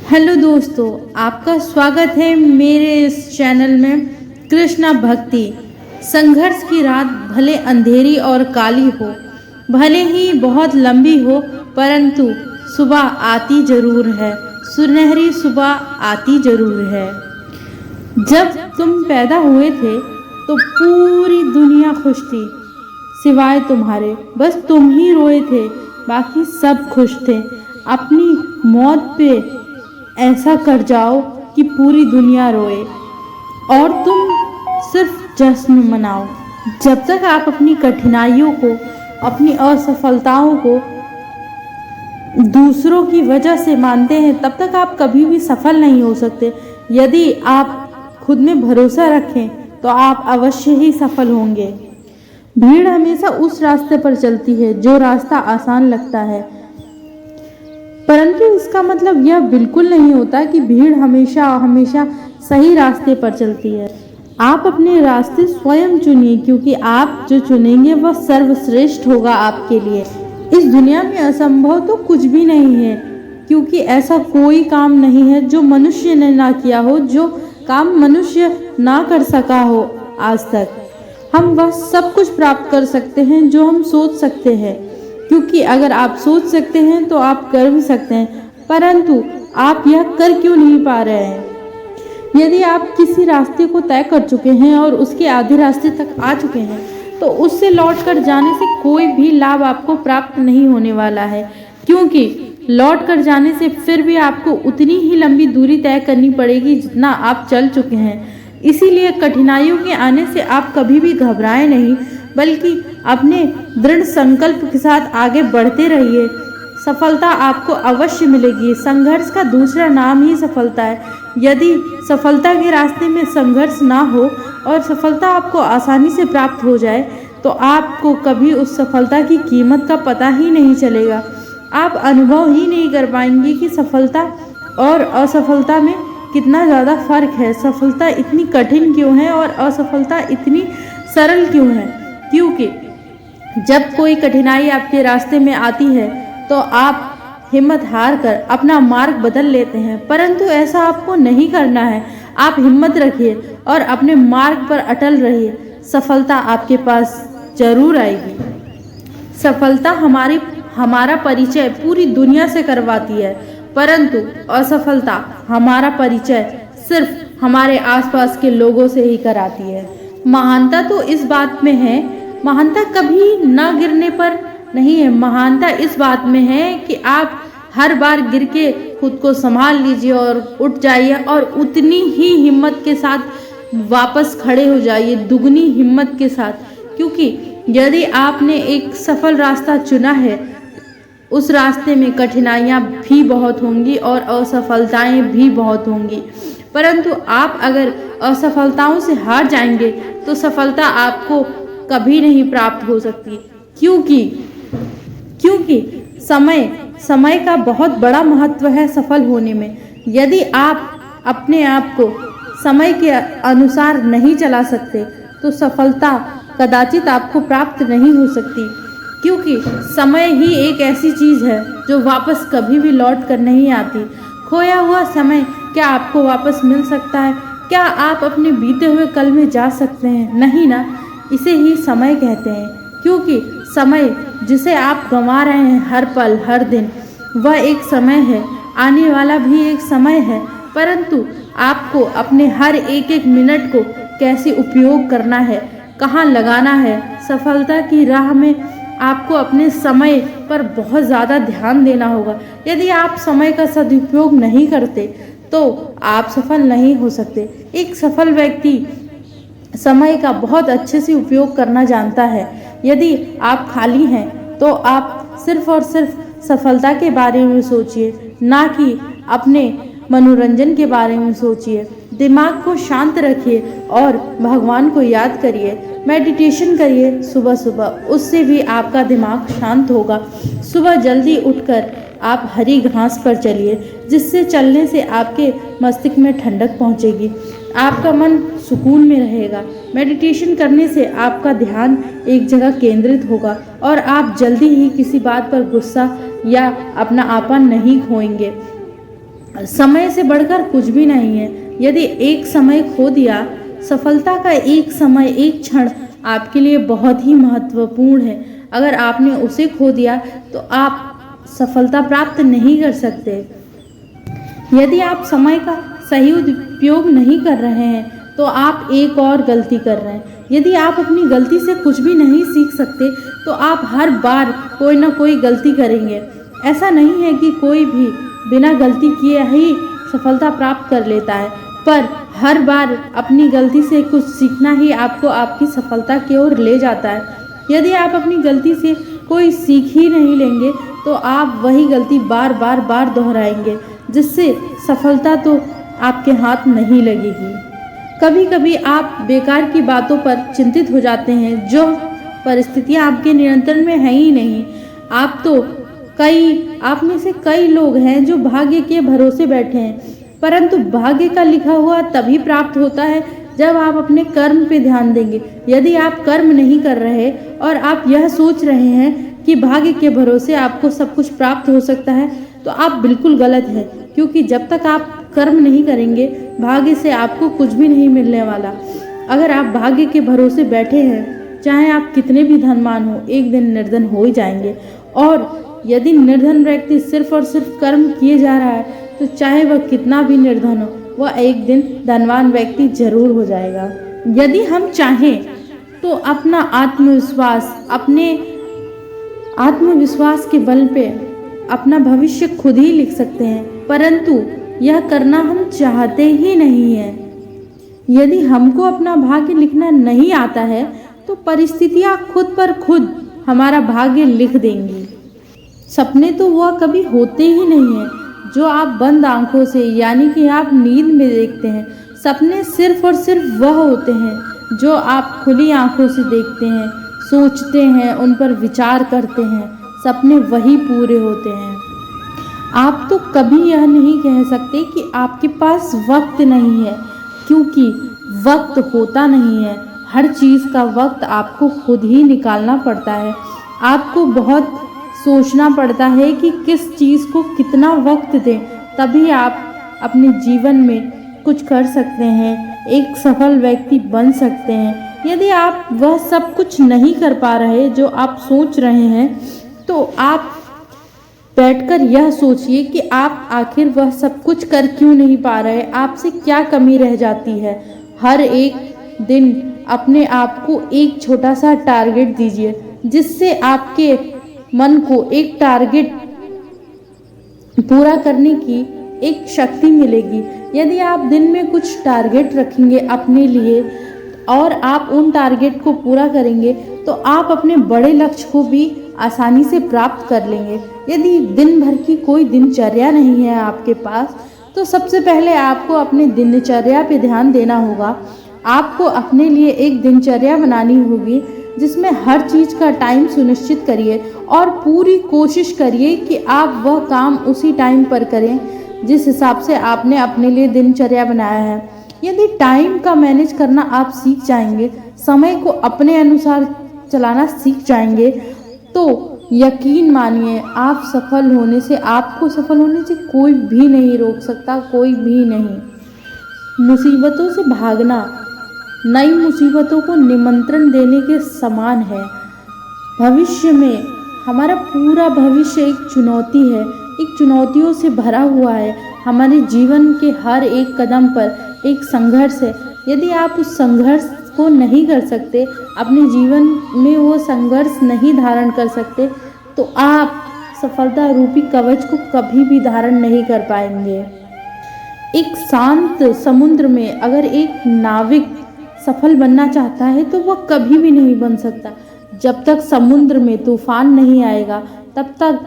Hello दोस्तों, आपका स्वागत है मेरे इस चैनल में। कृष्णा भक्ति। संघर्ष की रात भले अंधेरी और काली हो, भले ही बहुत लंबी हो, परंतु सुबह आती जरूर है। सुनहरी सुबह आती जरूर है। जब तुम पैदा हुए थे तो पूरी दुनिया खुश थी, सिवाय तुम्हारे। बस तुम ही रोए थे, बाकी सब खुश थे। अपनी मौत पे ऐसा कर जाओ कि पूरी दुनिया रोए और तुम सिर्फ जश्न मनाओ। जब तक आप अपनी कठिनाइयों को, अपनी असफलताओं को दूसरों की वजह से मानते हैं, तब तक आप कभी भी सफल नहीं हो सकते। यदि आप खुद में भरोसा रखें तो आप अवश्य ही सफल होंगे। भीड़ हमेशा उस रास्ते पर चलती है जो रास्ता आसान लगता है, परंतु इसका मतलब यह बिल्कुल नहीं होता कि भीड़ हमेशा हमेशा सही रास्ते पर चलती है। आप अपने रास्ते स्वयं चुनिए, क्योंकि आप जो चुनेंगे वह सर्वश्रेष्ठ होगा आपके लिए। इस दुनिया में असंभव तो कुछ भी नहीं है, क्योंकि ऐसा कोई काम नहीं है जो मनुष्य ने ना किया हो, जो काम मनुष्य ना कर सका हो आज तक। हम वह सब कुछ प्राप्त कर सकते हैं जो हम सोच सकते हैं, क्योंकि अगर आप सोच सकते हैं तो आप कर भी सकते हैं, परंतु आप यह कर क्यों नहीं पा रहे हैं? यदि आप किसी रास्ते को तय कर चुके हैं और उसके आधे रास्ते तक आ चुके हैं, तो उससे लौट कर जाने से कोई भी लाभ आपको प्राप्त नहीं होने वाला है, क्योंकि लौट कर जाने से फिर भी आपको उतनी ही लंबी दूरी तय करनी पड़ेगी जितना आप चल चुके हैं। इसीलिए कठिनाइयों के आने से आप कभी भी घबराएं नहीं, बल्कि अपने दृढ़ संकल्प के साथ आगे बढ़ते रहिए। सफलता आपको अवश्य मिलेगी। संघर्ष का दूसरा नाम ही सफलता है। यदि सफलता के रास्ते में संघर्ष ना हो और सफलता आपको आसानी से प्राप्त हो जाए, तो आपको कभी उस सफलता की कीमत का पता ही नहीं चलेगा। आप अनुभव ही नहीं कर पाएंगे कि सफलता और असफलता में कितना ज़्यादा फर्क है। सफलता इतनी कठिन क्यों है और असफलता इतनी सरल क्यों है? क्योंकि जब कोई कठिनाई आपके रास्ते में आती है तो आप हिम्मत हार कर अपना मार्ग बदल लेते हैं, परंतु ऐसा आपको नहीं करना है। आप हिम्मत रखिए और अपने मार्ग पर अटल रहिए। सफलता आपके पास जरूर आएगी। सफलता हमारा परिचय पूरी दुनिया से करवाती है, परंतु असफलता हमारा परिचय सिर्फ हमारे आसपास के लोगों से ही कराती है। महानता तो इस बात में है, महानता कभी न गिरने पर नहीं है। महानता इस बात में है कि आप हर बार गिर के खुद को संभाल लीजिए और उठ जाइए और उतनी ही हिम्मत के साथ वापस खड़े हो जाइए, दुगनी हिम्मत के साथ। क्योंकि यदि आपने एक सफल रास्ता चुना है, उस रास्ते में कठिनाइयाँ भी बहुत होंगी और असफलताएं भी बहुत होंगी, परंतु आप अगर असफलताओं से हार जाएंगे तो सफलता आपको कभी नहीं प्राप्त हो सकती। क्योंकि समय का बहुत बड़ा महत्व है सफल होने में। यदि आप अपने आप को समय के अनुसार नहीं चला सकते तो सफलता कदाचित आपको प्राप्त नहीं हो सकती, क्योंकि समय ही एक ऐसी चीज़ है जो वापस कभी भी लौट कर नहीं आती। खोया हुआ समय क्या आपको वापस मिल सकता है? क्या आप अपने बीते हुए कल में जा सकते हैं? नहीं ना। इसे ही समय कहते हैं, क्योंकि समय जिसे आप गंवा रहे हैं हर पल हर दिन, वह एक समय है, आने वाला भी एक समय है, परंतु आपको अपने हर एक एक मिनट को कैसे उपयोग करना है, कहाँ लगाना है। सफलता की राह में आपको अपने समय पर बहुत ज़्यादा ध्यान देना होगा। यदि आप समय का सदुपयोग नहीं करते तो आप सफल नहीं हो सकते। एक सफल व्यक्ति समय का बहुत अच्छे से उपयोग करना जानता है। यदि आप खाली हैं तो आप सिर्फ और सिर्फ सफलता के बारे में सोचिए, ना कि अपने मनोरंजन के बारे में सोचिए। दिमाग को शांत रखिए और भगवान को याद करिए। मेडिटेशन करिए सुबह सुबह, उससे भी आपका दिमाग शांत होगा। सुबह जल्दी उठकर आप हरी घास पर चलिए, जिससे चलने से आपके मस्तिष्क में ठंडक पहुंचेगी, आपका मन सुकून में रहेगा। मेडिटेशन करने से आपका ध्यान एक जगह केंद्रित होगा और आप जल्दी ही किसी बात पर गुस्सा या अपना आपन नहीं खोएंगे। समय से बढ़कर कुछ भी नहीं है। यदि एक समय खो दिया, सफलता का एक समय, एक क्षण आपके लिए बहुत ही महत्वपूर्ण है। अगर आपने उसे खो दिया तो आप सफलता प्राप्त नहीं कर सकते। यदि आप समय का सही उपयोग नहीं कर रहे हैं तो आप एक और गलती कर रहे हैं। यदि आप अपनी गलती से कुछ भी नहीं सीख सकते तो आप हर बार कोई ना कोई गलती करेंगे। ऐसा नहीं है कि कोई भी बिना गलती किए ही सफलता प्राप्त कर लेता है, पर हर बार अपनी गलती से कुछ सीखना ही आपको आपकी सफलता की ओर ले जाता है। यदि आप अपनी गलती से कोई सीख ही नहीं लेंगे तो आप वही गलती बार बार दोहराएंगे, जिससे सफलता तो आपके हाथ नहीं लगेगी। कभी कभी आप बेकार की बातों पर चिंतित हो जाते हैं, जो परिस्थितियां आपके नियंत्रण में है ही नहीं। आप में से कई लोग हैं जो भाग्य के भरोसे बैठे हैं, परंतु भाग्य का लिखा हुआ तभी प्राप्त होता है जब आप अपने कर्म पे ध्यान देंगे। यदि आप कर्म नहीं कर रहे और आप यह सोच रहे हैं कि भाग्य के भरोसे आपको सब कुछ प्राप्त हो सकता है, तो आप बिल्कुल गलत हैं, क्योंकि जब तक आप कर्म नहीं करेंगे भाग्य से आपको कुछ भी नहीं मिलने वाला। अगर आप भाग्य के भरोसे बैठे हैं, चाहे आप कितने भी धनवान हो, एक दिन निर्धन हो ही जाएंगे। और यदि निर्धन व्यक्ति सिर्फ और सिर्फ कर्म किए जा रहा है तो चाहे वह कितना भी निर्धन हो, वह एक दिन धनवान व्यक्ति जरूर हो जाएगा। यदि हम चाहें तो अपना अपने आत्मविश्वास के बल पे अपना भविष्य खुद ही लिख सकते हैं, परंतु यह करना हम चाहते ही नहीं है। यदि हमको अपना भाग्य लिखना नहीं आता है तो परिस्थितियां खुद पर खुद हमारा भाग्य लिख देंगी। सपने तो वह कभी होते ही नहीं हैं जो आप बंद आंखों से, यानी कि आप नींद में देखते हैं। सपने सिर्फ और सिर्फ वह होते हैं जो आप खुली आंखों से देखते हैं, सोचते हैं, उन पर विचार करते हैं। सपने वही पूरे होते हैं। आप तो कभी यह नहीं कह सकते कि आपके पास वक्त नहीं है, क्योंकि वक्त होता नहीं है। हर चीज़ का वक्त आपको खुद ही निकालना पड़ता है। आपको बहुत सोचना पड़ता है कि किस चीज़ को कितना वक्त दें, तभी आप अपने जीवन में कुछ कर सकते हैं, एक सफल व्यक्ति बन सकते हैं। यदि आप वह सब कुछ नहीं कर पा रहे जो आप सोच रहे हैं, तो आप बैठकर यह सोचिए कि आप आखिर वह सब कुछ कर क्यों नहीं पा रहे, आपसे क्या कमी रह जाती है। हर एक दिन अपने आप को एक छोटा सा टारगेट दीजिए, जिससे आपके मन को एक टारगेट पूरा करने की एक शक्ति मिलेगी। यदि आप दिन में कुछ टारगेट रखेंगे अपने लिए और आप उन टारगेट को पूरा करेंगे, तो आप अपने बड़े लक्ष्य को भी आसानी से प्राप्त कर लेंगे। यदि दिन भर की कोई दिनचर्या नहीं है आपके पास, तो सबसे पहले आपको अपने दिनचर्या पे ध्यान देना होगा। आपको अपने लिए एक दिनचर्या बनानी होगी, जिसमें हर चीज़ का टाइम सुनिश्चित करिए और पूरी कोशिश करिए कि आप वह काम उसी टाइम पर करें जिस हिसाब से आपने अपने लिए दिनचर्या बनाया है। यदि टाइम का मैनेज करना आप सीख जाएंगे, समय को अपने अनुसार चलाना सीख जाएंगे, तो यकीन मानिए आपको सफल होने से कोई भी नहीं रोक सकता, कोई भी नहीं। मुसीबतों से भागना नई मुसीबतों को निमंत्रण देने के समान है। भविष्य में हमारा पूरा भविष्य एक चुनौती है, एक चुनौतियों से भरा हुआ है। हमारे जीवन के हर एक कदम पर एक संघर्ष है। यदि आप उस संघर्ष को नहीं कर सकते, अपने जीवन में वो संघर्ष नहीं धारण कर सकते, तो आप सफलता रूपी कवच को कभी भी धारण नहीं कर पाएंगे। एक शांत समुद्र में अगर एक नाविक सफल बनना चाहता है तो वह कभी भी नहीं बन सकता। जब तक समुद्र में तूफान नहीं आएगा, तब तक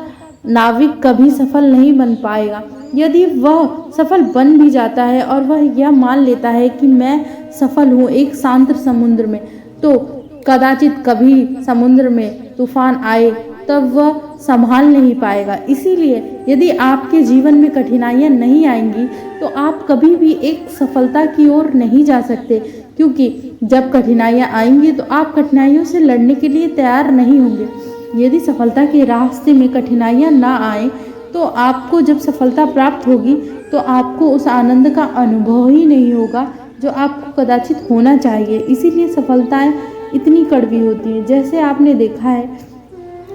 नाविक कभी सफल नहीं बन पाएगा। यदि वह सफल बन भी जाता है और वह यह मान लेता है कि मैं सफल हूँ एक शांत समुद्र में, तो कदाचित कभी समुद्र में तूफान आए तब वह संभाल नहीं पाएगा। इसीलिए यदि आपके जीवन में कठिनाइयाँ नहीं आएंगी तो आप कभी भी एक सफलता की ओर नहीं जा सकते, क्योंकि जब कठिनाइयाँ आएंगी तो आप कठिनाइयों से लड़ने के लिए तैयार नहीं होंगे। यदि सफलता के रास्ते में कठिनाइयाँ ना आए तो आपको जब सफलता प्राप्त होगी तो आपको उस आनंद का अनुभव ही नहीं होगा जो आपको कदाचित होना चाहिए। इसीलिए सफलताएं इतनी कड़वी होती हैं। जैसे आपने देखा है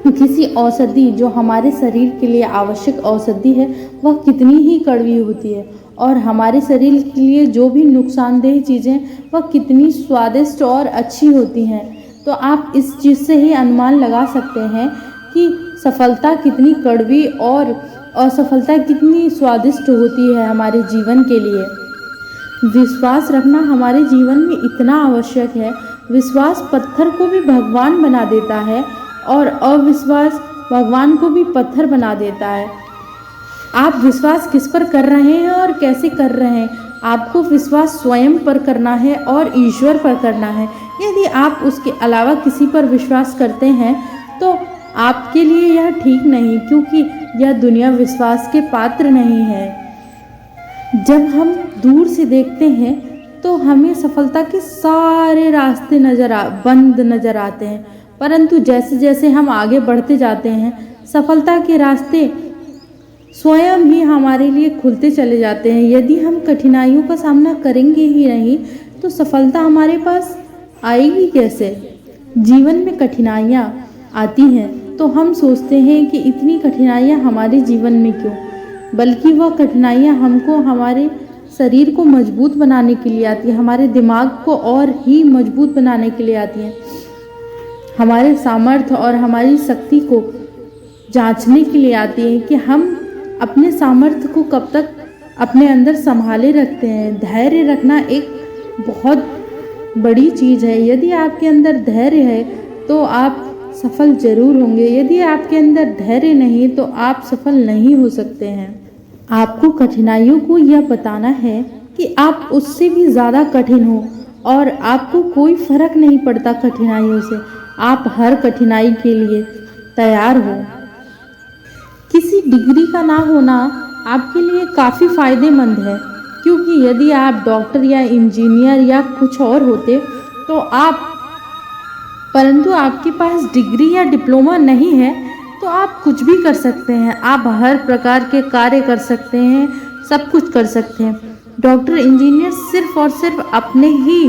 किसी औषधि जो हमारे शरीर के लिए आवश्यक औषधि है वह कितनी ही कड़वी होती है, और हमारे शरीर के लिए जो भी नुकसानदेह चीज़ें वह कितनी स्वादिष्ट और अच्छी होती हैं। तो आप इस चीज़ से ही अनुमान लगा सकते हैं कि सफलता कितनी कड़वी और असफलता कितनी स्वादिष्ट होती है हमारे जीवन के लिए। विश्वास रखना हमारे जीवन में इतना आवश्यक है। विश्वास पत्थर को भी भगवान बना देता है और अविश्वास भगवान को भी पत्थर बना देता है। आप विश्वास किस पर कर रहे हैं और कैसे कर रहे हैं? आपको विश्वास स्वयं पर करना है और ईश्वर पर करना है। यदि आप उसके अलावा किसी पर विश्वास करते हैं तो आपके लिए यह ठीक नहीं, क्योंकि यह दुनिया विश्वास के पात्र नहीं है। जब हम दूर से देखते हैं तो हमें सफलता के सारे रास्ते बंद नज़र आते हैं, परंतु जैसे जैसे हम आगे बढ़ते जाते हैं सफलता के रास्ते स्वयं ही हमारे लिए खुलते चले जाते हैं। यदि हम कठिनाइयों का सामना करेंगे ही नहीं तो सफलता हमारे पास आएगी कैसे? जीवन में कठिनाइयाँ आती हैं तो हम सोचते हैं कि इतनी कठिनाइयाँ हमारे जीवन में क्यों, बल्कि वह कठिनाइयाँ हमको हमारे शरीर को मजबूत बनाने के लिए आती है, हमारे दिमाग को और ही मजबूत बनाने के लिए आती हैं, हमारे सामर्थ्य और हमारी शक्ति को जांचने के लिए आती है कि हम अपने सामर्थ्य को कब तक अपने अंदर संभाले रखते हैं। धैर्य रखना एक बहुत बड़ी चीज़ है। यदि आपके अंदर धैर्य है तो आप सफल जरूर होंगे। यदि आपके अंदर धैर्य नहीं तो आप सफल नहीं हो सकते हैं। आपको कठिनाइयों को यह बताना है कि आप उससे भी ज़्यादा कठिन हो और आपको कोई फर्क नहीं पड़ता कठिनाइयों से। आप हर कठिनाई के लिए तैयार हो। किसी डिग्री का ना होना आपके लिए काफ़ी फायदेमंद है, क्योंकि यदि आप डॉक्टर या इंजीनियर या कुछ और होते तो परंतु आपके पास डिग्री या डिप्लोमा नहीं है तो आप कुछ भी कर सकते हैं। आप हर प्रकार के कार्य कर सकते हैं, सब कुछ कर सकते हैं। डॉक्टर इंजीनियर सिर्फ और सिर्फ अपने ही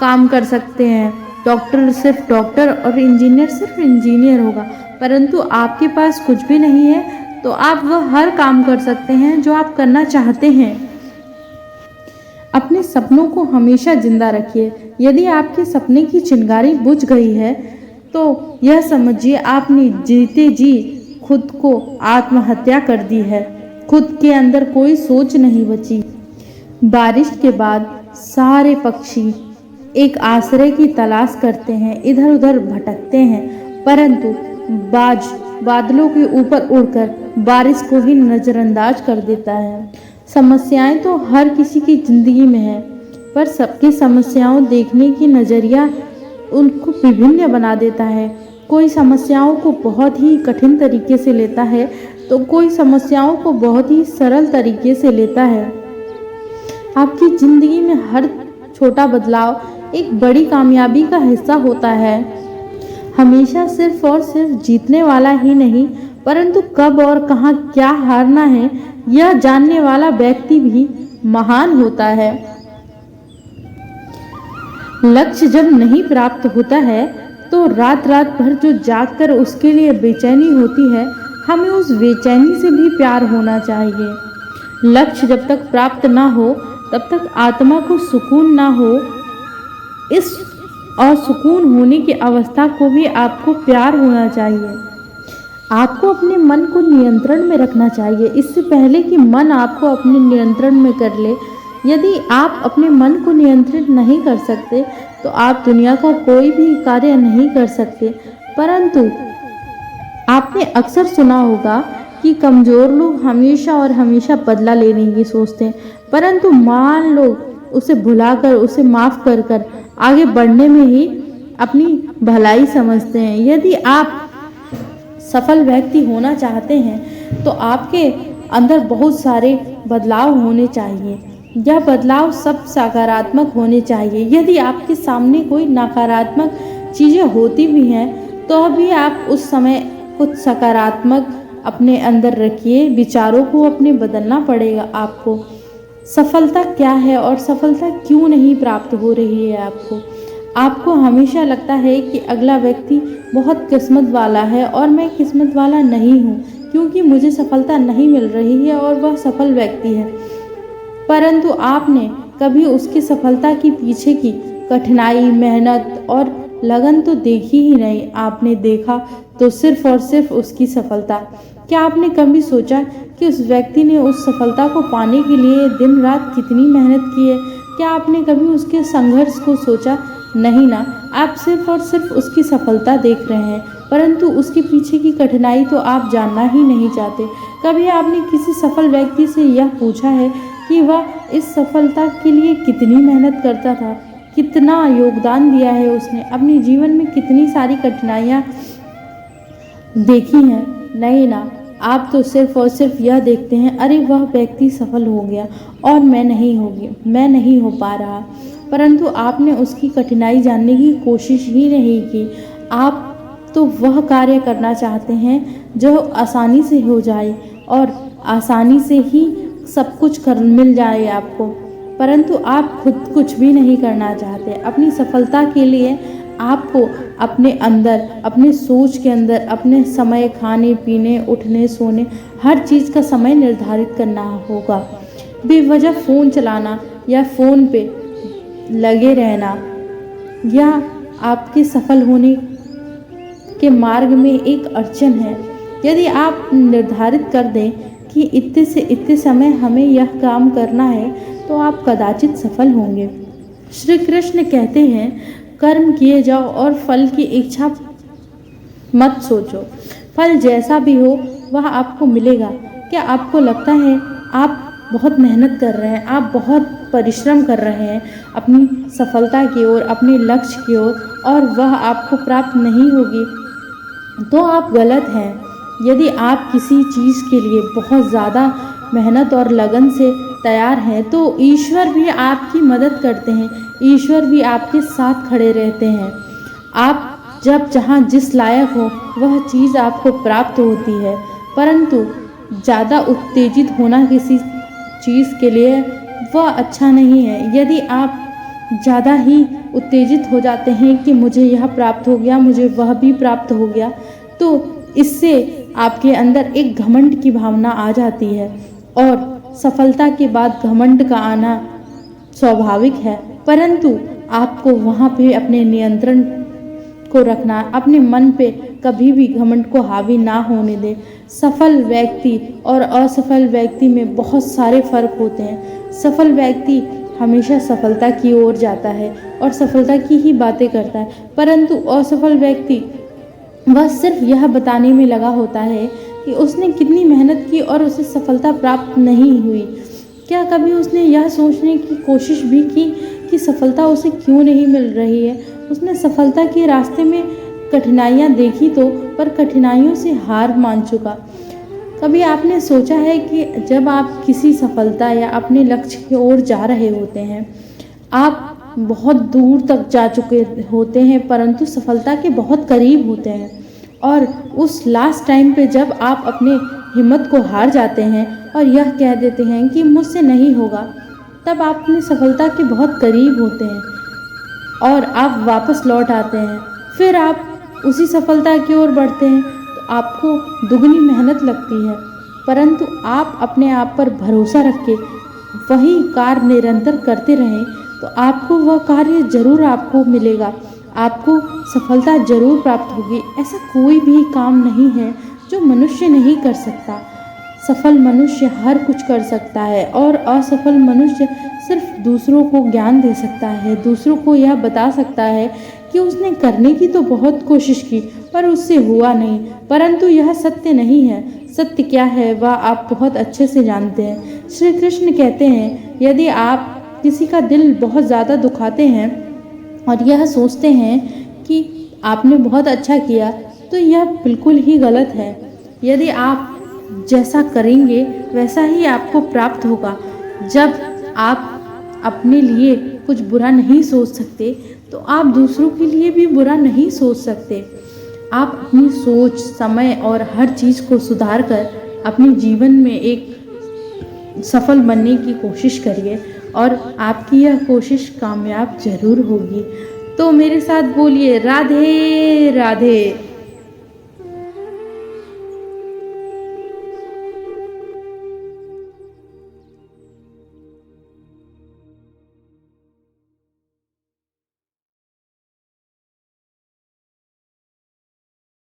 काम कर सकते हैं। डॉक्टर सिर्फ डॉक्टर और इंजीनियर सिर्फ इंजीनियर होगा, परंतु आपके पास कुछ भी नहीं है तो आप वह हर काम कर सकते हैं जो आप करना चाहते हैं। अपने सपनों को हमेशा जिंदा रखिए। यदि आपके सपने की चिंगारी बुझ गई है तो यह समझिए आपने जीते जी खुद को आत्महत्या कर दी है। खुद के अंदर कोई सोच नहीं बची। बारिश के बाद सारे पक्षी एक आश्रय की तलाश करते हैं, इधर उधर भटकते हैं, परंतु बादलों के ऊपर उड़कर बारिश को ही नज़रअंदाज कर देता है। समस्याएं तो हर किसी की ज़िंदगी में है, पर सबकी समस्याओं देखने की नज़रिया उनको विभिन्न बना देता है। कोई समस्याओं को बहुत ही कठिन तरीके से लेता है तो कोई समस्याओं को बहुत ही सरल तरीके से लेता है। आपकी ज़िंदगी में हर छोटा बदलाव एक बड़ी कामयाबी का हिस्सा होता है। हमेशा सिर्फ और सिर्फ जीतने वाला ही नहीं, परंतु कब और कहाँ क्या हारना है यह जानने वाला व्यक्ति भी महान होता है। लक्ष्य जब नहीं प्राप्त होता है तो रात रात भर जो जागकर उसके लिए बेचैनी होती है, हमें उस बेचैनी से भी प्यार होना चाहिए। लक्ष्य जब तक प्राप्त ना हो तब तक आत्मा को सुकून ना हो। इस असुकून होने की अवस्था को भी आपको प्यार होना चाहिए। आपको अपने मन को नियंत्रण में रखना चाहिए, इससे पहले कि मन आपको अपने नियंत्रण में कर ले। यदि आप अपने मन को नियंत्रित नहीं कर सकते तो आप दुनिया का कोई भी कार्य नहीं कर सकते। परंतु आपने अक्सर सुना होगा कि कमज़ोर लोग हमेशा और हमेशा बदला लेने की सोचते हैं, परंतु महान लोग उसे भुलाकर, उसे माफ़ कर कर आगे बढ़ने में ही अपनी भलाई समझते हैं। यदि आप सफल व्यक्ति होना चाहते हैं तो आपके अंदर बहुत सारे बदलाव होने चाहिए। यह बदलाव सब सकारात्मक होने चाहिए। यदि आपके सामने कोई नकारात्मक चीज़ें होती भी हैं तो भी आप उस समय कुछ सकारात्मक अपने अंदर रखिए, विचारों को अपने बदलना पड़ेगा आपको। सफलता क्या है और सफलता क्यों नहीं प्राप्त हो रही है आपको? आपको हमेशा लगता है कि अगला व्यक्ति बहुत किस्मत वाला है और मैं किस्मत वाला नहीं हूँ, क्योंकि मुझे सफलता नहीं मिल रही है और वह सफल व्यक्ति है। परंतु आपने कभी उसकी सफलता के पीछे की कठिनाई, मेहनत और लगन तो देखी ही नहीं। आपने देखा तो सिर्फ और सिर्फ उसकी सफलता। क्या आपने कभी सोचा कि उस व्यक्ति ने उस सफलता को पाने के लिए दिन रात कितनी मेहनत की है? क्या आपने कभी उसके संघर्ष को सोचा? नहीं ना, आप सिर्फ और सिर्फ उसकी सफलता देख रहे हैं, परंतु उसके पीछे की कठिनाई तो आप जानना ही नहीं चाहते। कभी आपने किसी सफल व्यक्ति से यह पूछा है कि वह इस सफलता के लिए कितनी मेहनत करता था, कितना योगदान दिया है उसने, अपने जीवन में कितनी सारी कठिनाइयाँ देखी हैं? नहीं ना, आप तो सिर्फ और सिर्फ यह देखते हैं, अरे वह व्यक्ति सफल हो गया और मैं नहीं हो पा रहा। परंतु आपने उसकी कठिनाई जानने की कोशिश ही नहीं की। आप तो वह कार्य करना चाहते हैं जो आसानी से हो जाए और आसानी से ही सब कुछ मिल जाए आपको, परंतु आप खुद कुछ भी नहीं करना चाहते। अपनी सफलता के लिए आपको अपने अंदर, अपने सोच के अंदर, अपने समय, खाने पीने, उठने सोने, हर चीज़ का समय निर्धारित करना होगा। बेवजह फ़ोन चलाना या फ़ोन पे लगे रहना यह आपके सफल होने के मार्ग में एक अड़चन है। यदि आप निर्धारित कर दें कि इतने से इतने समय हमें यह काम करना है, तो आप कदाचित सफल होंगे। श्री कृष्ण कहते हैं, कर्म किए जाओ और फल की इच्छा मत सोचो, फल जैसा भी हो वह आपको मिलेगा। क्या आपको लगता है आप बहुत मेहनत कर रहे हैं, आप बहुत परिश्रम कर रहे हैं अपनी सफलता की ओर, अपने लक्ष्य की ओर, और वह आपको प्राप्त नहीं होगी, तो आप गलत हैं। यदि आप किसी चीज़ के लिए बहुत ज़्यादा मेहनत और लगन से तैयार हैं, तो ईश्वर भी आपकी मदद करते हैं, ईश्वर भी आपके साथ खड़े रहते हैं। आप जब जहाँ जिस लायक हो वह चीज़ आपको प्राप्त होती है, परंतु ज़्यादा उत्तेजित होना किसी चीज़ के लिए वह अच्छा नहीं है। यदि आप ज़्यादा ही उत्तेजित हो जाते हैं कि मुझे यह प्राप्त हो गया, मुझे वह भी प्राप्त हो गया, तो इससे आपके अंदर एक घमंड की भावना आ जाती है, और सफलता के बाद घमंड का आना स्वाभाविक है। परंतु आपको वहाँ पे अपने नियंत्रण को रखना, अपने मन पे कभी भी घमंड को हावी ना होने दें। सफल व्यक्ति और असफल व्यक्ति में बहुत सारे फर्क होते हैं। सफल व्यक्ति हमेशा सफलता की ओर जाता है और सफलता की ही बातें करता है, परंतु असफल व्यक्ति वह सिर्फ यह बताने में लगा होता है कि उसने कितनी मेहनत की और उसे सफलता प्राप्त नहीं हुई। क्या कभी उसने यह सोचने की कोशिश भी की कि सफलता उसे क्यों नहीं मिल रही है? उसने सफलता के रास्ते में कठिनाइयाँ देखी तो, पर कठिनाइयों से हार मान चुका। कभी आपने सोचा है कि जब आप किसी सफलता या अपने लक्ष्य की ओर जा रहे होते हैं, आप बहुत दूर तक जा चुके होते हैं, परंतु सफलता के बहुत करीब होते हैं, और उस लास्ट टाइम पे जब आप अपने हिम्मत को हार जाते हैं और यह कह देते हैं कि मुझसे नहीं होगा, तब आप अपनी सफलता के बहुत करीब होते हैं और आप वापस लौट आते हैं। फिर आप उसी सफलता की ओर बढ़ते हैं तो आपको दुगनी मेहनत लगती है, परंतु आप अपने आप पर भरोसा रख के वही कार्य निरंतर करते रहें तो आपको वह कार्य जरूर आपको मिलेगा, आपको सफलता जरूर प्राप्त होगी। ऐसा कोई भी काम नहीं है जो मनुष्य नहीं कर सकता। सफल मनुष्य हर कुछ कर सकता है और असफल मनुष्य सिर्फ दूसरों को ज्ञान दे सकता है, दूसरों को यह बता सकता है कि उसने करने की तो बहुत कोशिश की पर उससे हुआ नहीं, परंतु यह सत्य नहीं है। सत्य क्या है वह आप बहुत अच्छे से जानते हैं। श्री कृष्ण कहते हैं, यदि आप किसी का दिल बहुत ज़्यादा दुखाते हैं और यह सोचते हैं कि आपने बहुत अच्छा किया, तो यह बिल्कुल ही गलत है। यदि आप जैसा करेंगे वैसा ही आपको प्राप्त होगा। जब आप अपने लिए कुछ बुरा नहीं सोच सकते तो आप दूसरों के लिए भी बुरा नहीं सोच सकते। आप अपनी सोच, समय और हर चीज़ को सुधार कर अपने जीवन में एक सफल बनने की कोशिश करिए और आपकी यह कोशिश कामयाब ज़रूर होगी। तो मेरे साथ बोलिए राधे राधे।